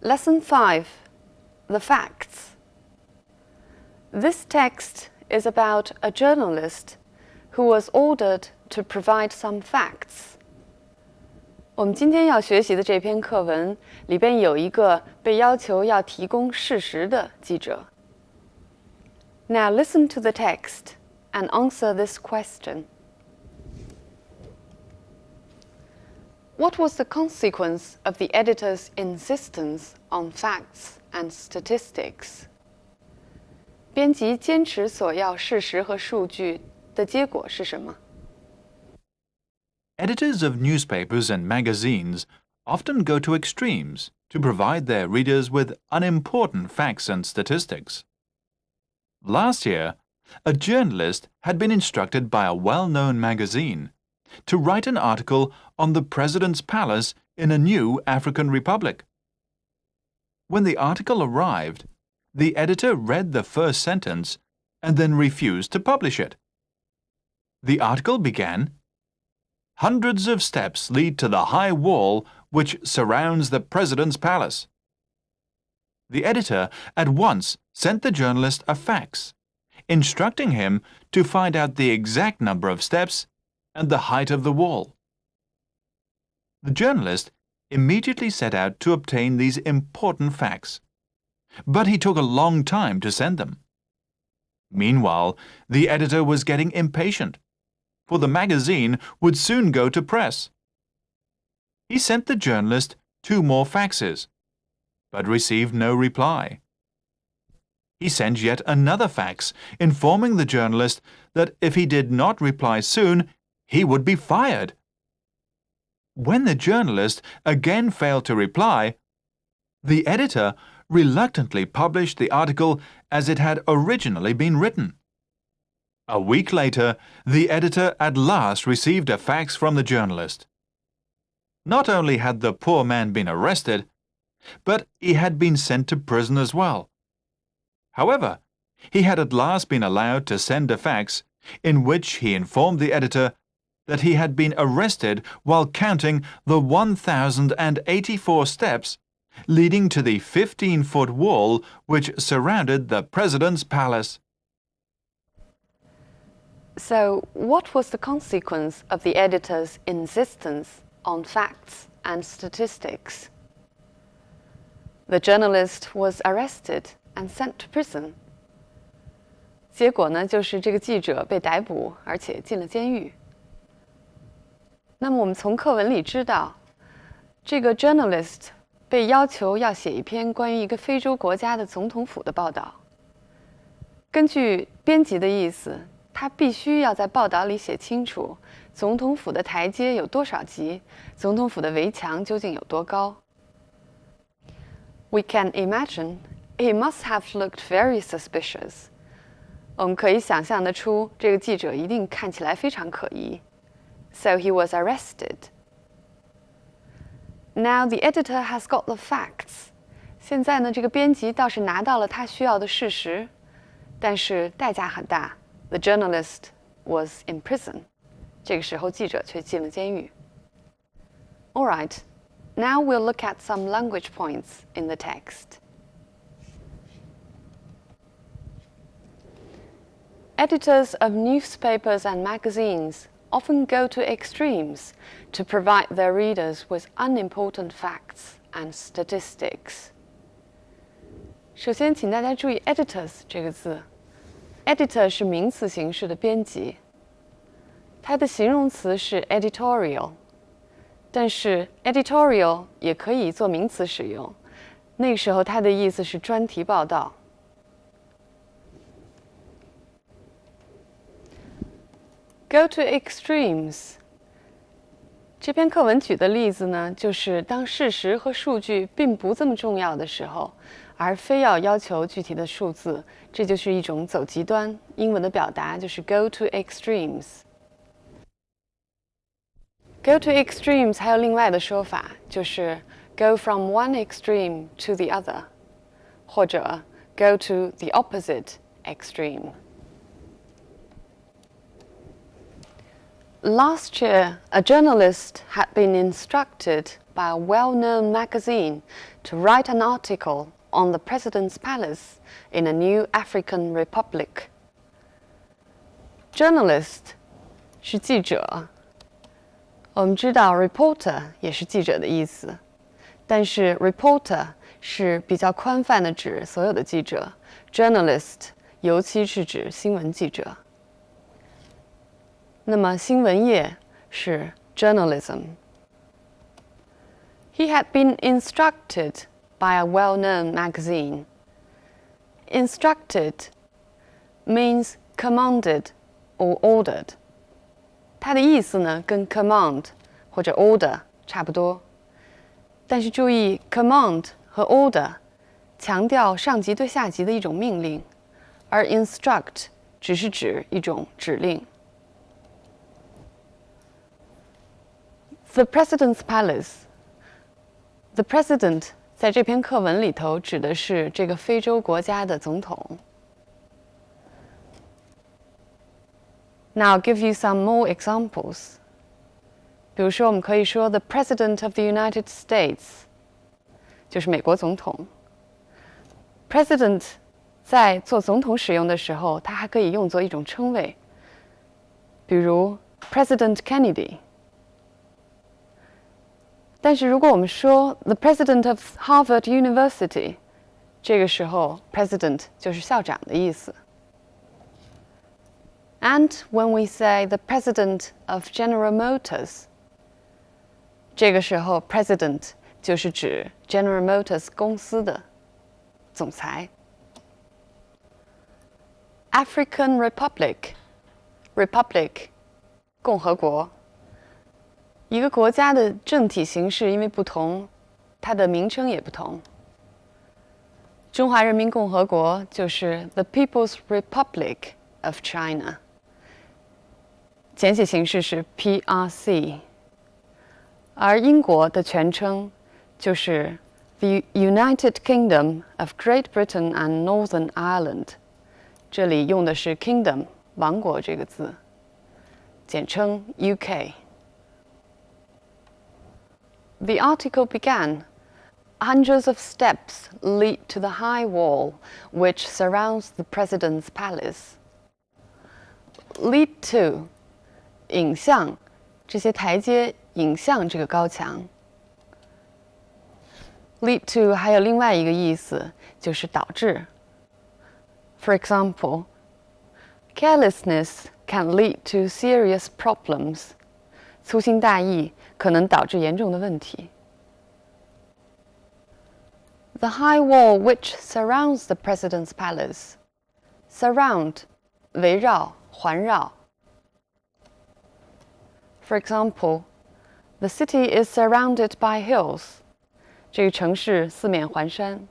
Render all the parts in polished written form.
Lesson 5. The Facts. This text is about a journalist who was ordered to provide some facts. 我们今天要学习的这篇课文里边有一个被要求要提供事实的记者。Now listen to the text and answer this question. What was the consequence of the editor's insistence on facts and statistics? 编辑坚持索要事实和数据的结果是什么？ Editors of newspapers and magazines often go to extremes to provide their readers with unimportant facts and statistics. Last year, a journalist had been instructed by a well-known magazine to write an article on the President's palace in a new African republic. When the article arrived, the editor read the first sentence and then refused to publish it. The article began, "Hundreds of steps lead to the high wall which surrounds the President's palace." The editor at once sent the journalist a fax, instructing him to find out the exact number of steps and the height of the wall. The journalist immediately set out to obtain these important facts, but he took a long time to send them. Meanwhile, the editor was getting impatient, for the magazine would soon go to press. He sent the journalist 2 more faxes, but received no reply. He sent yet another fax, informing the journalist that if he did not reply soon, he would be fired. When the journalist again failed to reply, the editor reluctantly published the article as it had originally been written. A week later, the editor at last received a fax from the journalist. Not only had the poor man been arrested, but he had been sent to prison as well. However, he had at last been allowed to send a fax in which he informed the editor that he had been arrested while counting the 1,084 steps leading to the 15-foot wall which surrounded the President's palace. So, what was the consequence of the editor's insistence on facts and statistics? The journalist was arrested and sent to prison. 结果呢，就是这个记者被逮捕，而且进了监狱。那么我们从课文里知道，这个 journalist 被要求要写一篇关于一个非洲国家的总统府的报道。根据编辑的意思，他必须要在报道里写清楚总统府的台阶有多少级，总统府的围墙究竟有多高。We can imagine he must have looked very suspicious. 我们可以想象得出，这个记者一定看起来非常可疑。So he was arrested. Now the editor has got the facts. 现在呢，这个编辑倒是拿到了他需要的事实，但是代价很大。The journalist was in prison. 这个时候，记者却进了监狱。All right, now we'll look at some language points in the text. Editors of newspapers and magazines often go to extremes to provide their readers with unimportant facts and statistics. 首先，请大家注意 editors 这个字。editor 是名词形式的编辑，它的形容词是 editorial， 但是 editorial 也可以做名词使用，那个时候它的意思是专题报道。Go to extremes. 这篇课文举的例子呢，就是当事实和数据并不这么重要的时候，而非要求具体的数字，这就是一种走极端。英文的表达就是 go to extremes. Go to extremes 还有另外的说法，就是 go from one extreme to the other， 或者 go to the opposite extreme. Last year, a journalist had been instructed by a well-known magazine to write an article on the President's Palace in a new African republic. Journalist 是记者，我们知道 reporter 也是记者的意思，但是 reporter 是比较宽泛的指所有的记者 ，journalist 尤其是指新闻记者。那么新闻业是 journalism. He had been instructed by a well-known magazine. Instructed means commanded or ordered. 它的意思呢，跟 command 或者 order 差不多，但是注意 command 和 order 强调上级对下级的一种命令，而 instruct 只是指一种指令。The President's Palace. The President 在这篇课文里头指的是这个非洲国家的总统。Now I'll give you some more examples. 比如说，我们可以说 The President of the United States 就是美国总统。President 在做总统使用的时候，它还可以用作一种称谓，比如 President Kennedy。但是如果我们说 The President of Harvard University， 这个时候 President 就是校长的意思。And when we say the President of General Motors， 这个时候 President 就是指 General Motors 公司的总裁。African Republic， Republic 共和国。一个国家的政体形式因为不同，它的名称也不同。中华人民共和国就是 The People's Republic of China， 简写形式是 PRC， 而英国的全称就是 The United Kingdom of Great Britain and Northern Ireland， 这里用的是 Kingdom 王国这个字，简称 UK。The article began, "Hundreds of steps lead to the high wall which surrounds the president's palace." Lead to 引向，这些台阶引向这个高墙。Lead to 还有另外一个意思，就是导致。For example, carelessness can lead to serious problems. 粗心大意可能导致严重的问题。The high wall which surrounds the president's palace. Surround 围绕、环绕。For example, the city is surrounded by hills. 这个城市四面环山。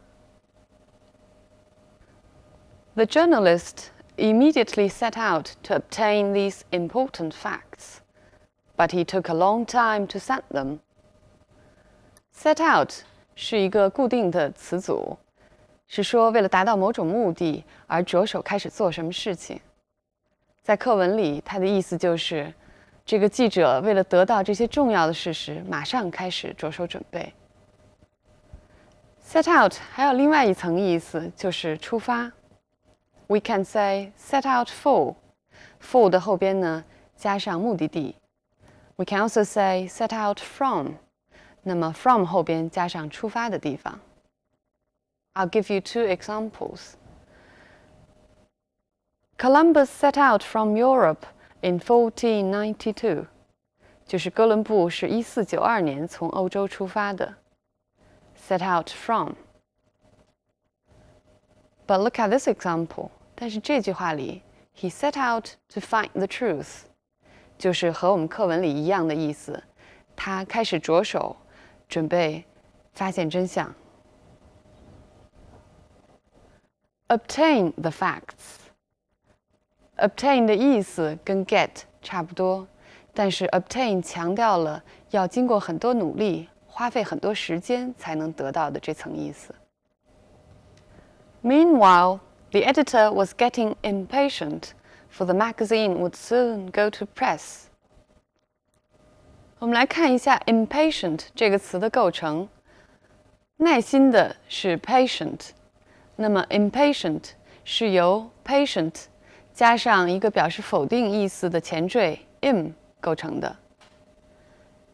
The journalist immediately set out to obtain these important facts, but he took a long time to set them. Set out 是一个固定的词组，是说为了达到某种目的而着手开始做什么事情。在课文里，它的意思就是这个记者为了得到这些重要的事实，马上开始着手准备。Set out 还有另外一层意思，就是出发。We can say set out for， for 的后边呢加上目的地。We can also say set out from， 那么 from 后边加上出发的地方。I'll give you two examples. Columbus set out from Europe in 1492， 就是哥伦布是1492年从欧洲出发的。Set out from. But look at this example. 但是这句话里 he set out to find the truth， 就是和我们课文里一样的意思，他开始着手准备发现真相。Obtain the facts. Obtain 的意思跟 get 差不多，但是 obtain 强调了要经过很多努力，花费很多时间才能得到的这层意思。Meanwhile, the editor was getting impatient, for the magazine would soon go to press. 我们来看一下 impatient 这个词的构成。耐心的是 patient， 那么 impatient 是由 patient 加上一个表示否定意思的前缀 im 构成的。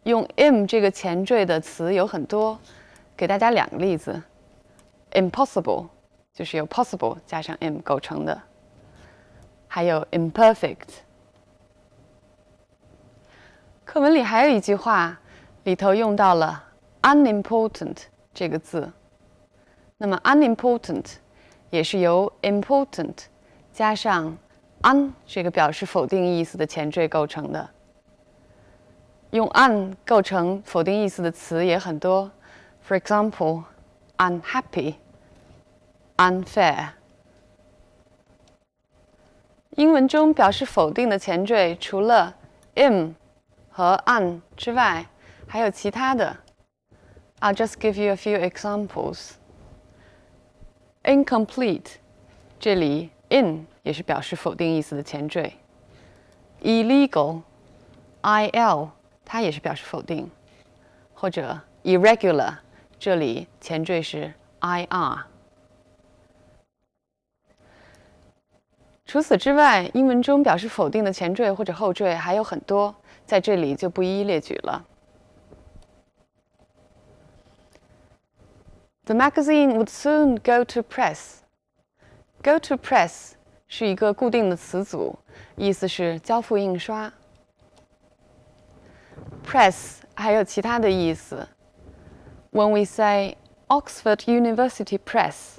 用 im 这个前缀的词有很多，给大家2个例子。impossible 就是由 possible 加上 im 构成的，还有 imperfect。课文里还有一句话，里头用到了 unimportant 这个字。那么 unimportant 也是由 important 加上 un 这个表示否定意思的前缀构成的。用 un 构成否定意思的词也很多 ，for example, unhappy, unfair。英文中表示否定的前缀除了 im 和 un 之外，还有其他的。I'll just give you a few examples. Incomplete， 这里 in 也是表示否定意思的前缀。Illegal， il 它也是表示否定。或者 irregular， 这里前缀是 ir。除此之外，英文中表示否定的前缀或者后缀还有很多，在这里就不一一列举了。The magazine would soon go to press. Go to press 是一个固定的词组，意思是交付印刷。Press 还有其他的意思。When we say Oxford University Press，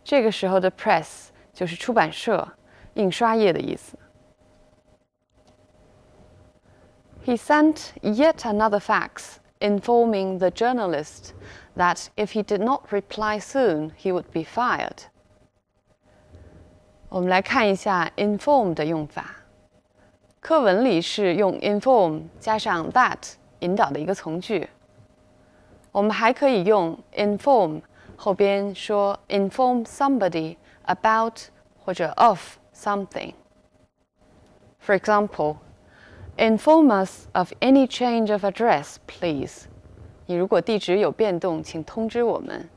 这个时候的 press 就是出版社、印刷业的意思。He sent yet another fax informing the journalist that if he did not reply soon, he would be fired. 我们来看一下 inform 的用法。课文里是用 inform 加上 that 引导的一个从句。我们还可以用 inform 后边说 inform somebody about 或者 of something. For example, inform us of any change of address, please. 你如果地址有变动，请通知我们。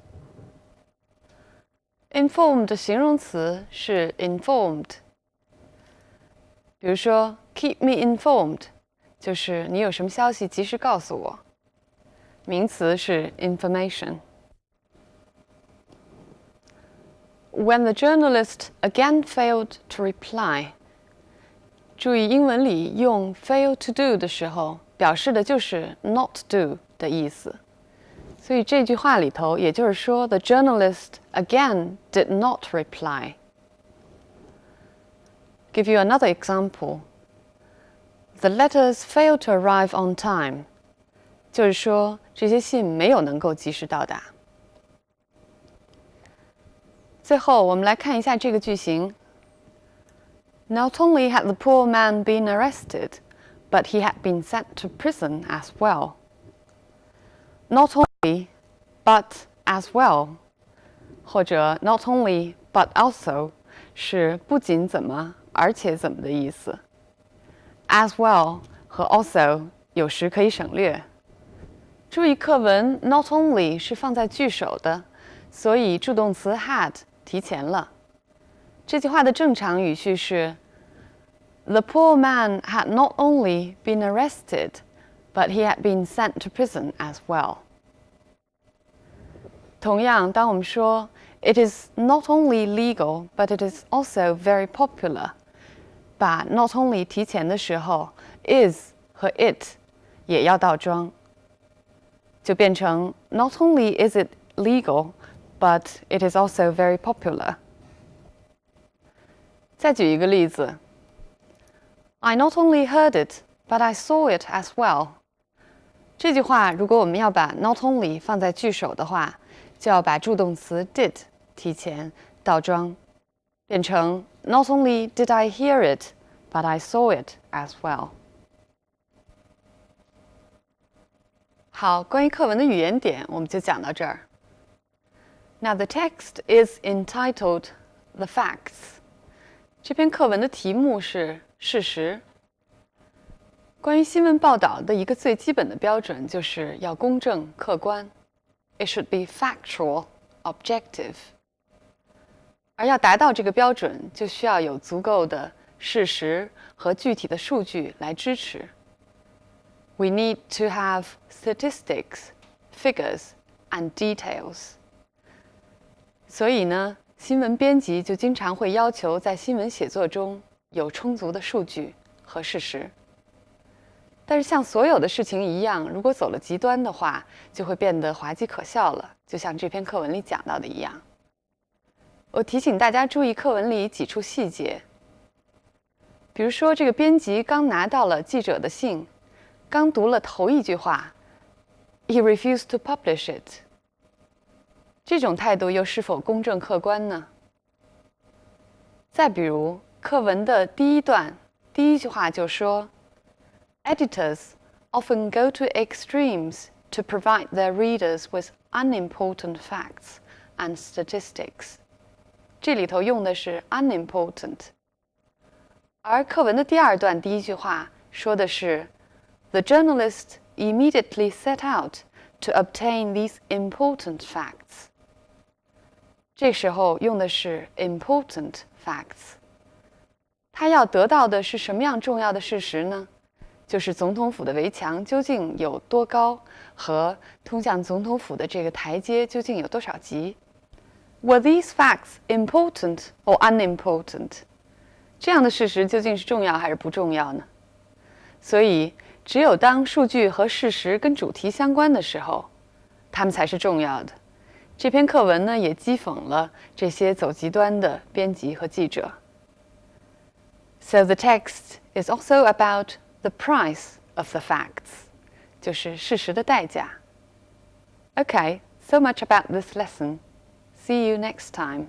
inform 的形容词是 informed。比如说 keep me informed 就是你有什么消息及时告诉我。名词是 information。When the journalist again failed to reply， 注意英文里用 fail to do 的时候，表示的就是 not do 的意思。所以这句话里头，也就是说 the journalist again did not reply。 Give you another example. The letters failed to arrive on time. 就是说这些信没有能够及时到达。最后我们来看一下这个句型。Not only had the poor man been arrested, but he had been sent to prison as well. Not only, but as well， 或者 not only, but also 是不仅怎么，而且怎么的意思。As well 和 also 有时可以省略。注意课文 not only 是放在句首的，所以助动词 had 提前了。这句话的正常语序是 The poor man had not only been arrested, but he had been sent to prison as well. 同样，当我们说 It is not only legal, but it is also very popular， 把 not only 提前的时候 is 和 it 也要倒装，就变成 Not only is it legal, but it is also very popular。 再举一个例子 I not only heard it, but I saw it as well。 这句话如果我们要把 not only 放在句首的话，就要把助动词 did 提前倒装，变成 Not only did I hear it, but I saw it as well。 好，关于课文的语言点我们就讲到这儿。Now the text is entitled The Facts。 这篇课文的题目是事实。关于新闻报道的一个最基本的标准就是要公正客观 ，It should be factual, objective。而要达到这个标准，就需要有足够的事实和具体的数据来支持。We need to have statistics, figures, and details。所以呢，新闻编辑就经常会要求在新闻写作中有充足的数据和事实。但是像所有的事情一样，如果走了极端的话，就会变得滑稽可笑了，就像这篇课文里讲到的一样。我提醒大家注意课文里几处细节，比如说这个编辑刚拿到了记者的信，刚读了头一句话 ，He refused to publish it。这种态度又是否公正客观呢？再比如课文的第一段第一句话就说 Editors often go to extremes to provide their readers with unimportant facts and statistics。这里头用的是 unimportant。而课文的第二段第一句话说的是 The journalist immediately set out to obtain these important facts。这时候用的是 important facts。他要得到的是什么样重要的事实呢？就是总统府的围墙究竟有多高，和通向总统府的这个台阶究竟有多少级。Were these facts important or unimportant？ 这样的事实究竟是重要还是不重要呢？所以，只有当数据和事实跟主题相关的时候，它们才是重要的。这篇课文呢，也讥讽了这些走极端的编辑和记者。So the text is also about the price of the facts， 就是事实的代价。Okay, so much about this lesson. See you next time.